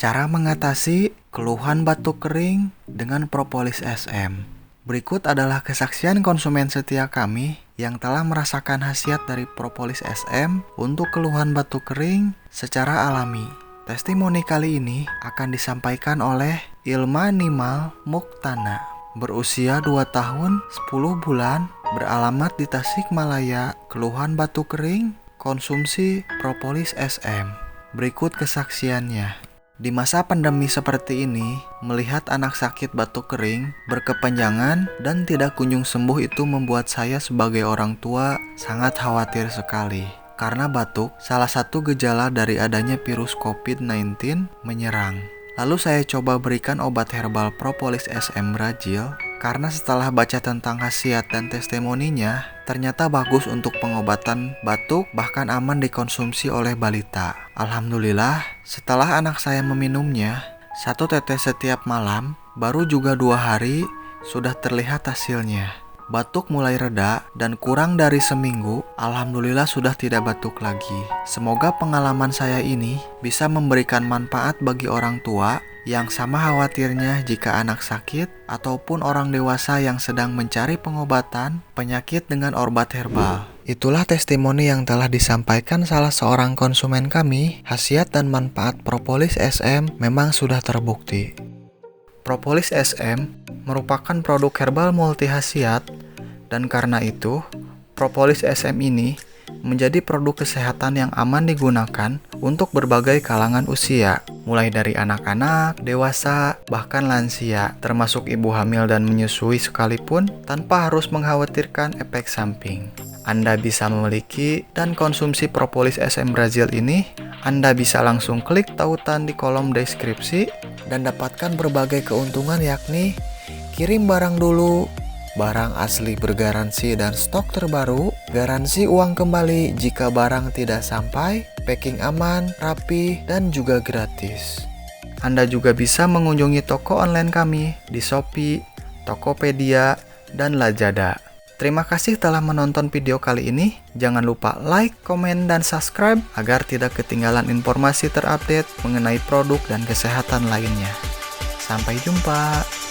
Cara mengatasi keluhan batuk kering dengan propolis SM. Berikut adalah kesaksian konsumen setia kami yang telah merasakan khasiat dari propolis SM untuk keluhan batuk kering secara alami. Testimoni kali ini akan disampaikan oleh Ilma Nimal Muktana, berusia 2 tahun 10 bulan, beralamat di Tasikmalaya, keluhan batuk kering, konsumsi propolis SM. Berikut kesaksiannya. Di masa pandemi seperti ini, melihat anak sakit batuk kering berkepanjangan dan tidak kunjung sembuh itu membuat saya sebagai orang tua sangat khawatir sekali. Karena batuk salah satu gejala dari adanya virus COVID-19 menyerang. Lalu saya coba berikan obat herbal propolis SM Brazil karena setelah baca tentang khasiat dan testimoninya, ternyata bagus untuk pengobatan batuk, bahkan aman dikonsumsi oleh balita. Alhamdulillah, setelah anak saya meminumnya 1 tetes setiap malam, baru juga 2 hari sudah terlihat hasilnya. Batuk mulai reda dan kurang dari seminggu, alhamdulillah sudah tidak batuk lagi. Semoga pengalaman saya ini bisa memberikan manfaat bagi orang tua yang sama khawatirnya jika anak sakit ataupun orang dewasa yang sedang mencari pengobatan penyakit dengan obat herbal. Itulah testimoni yang telah disampaikan salah seorang konsumen kami. Khasiat dan manfaat propolis SM memang sudah terbukti. Propolis SM merupakan produk herbal multi khasiat dan karena itu, propolis SM ini menjadi produk kesehatan yang aman digunakan untuk berbagai kalangan usia, mulai dari anak-anak, dewasa, bahkan lansia, termasuk ibu hamil dan menyusui sekalipun tanpa harus mengkhawatirkan efek samping. Anda bisa memiliki dan konsumsi propolis SM Brazil ini. Anda bisa langsung klik tautan di kolom deskripsi dan dapatkan berbagai keuntungan, yakni kirim barang dulu, barang asli bergaransi dan stok terbaru, garansi uang kembali jika barang tidak sampai, packing aman, rapi, dan juga gratis. Anda juga bisa mengunjungi toko online kami di Shopee, Tokopedia, dan Lazada. Terima kasih telah menonton video kali ini. Jangan lupa like, komen, dan subscribe agar tidak ketinggalan informasi terupdate mengenai produk dan kesehatan lainnya. Sampai jumpa.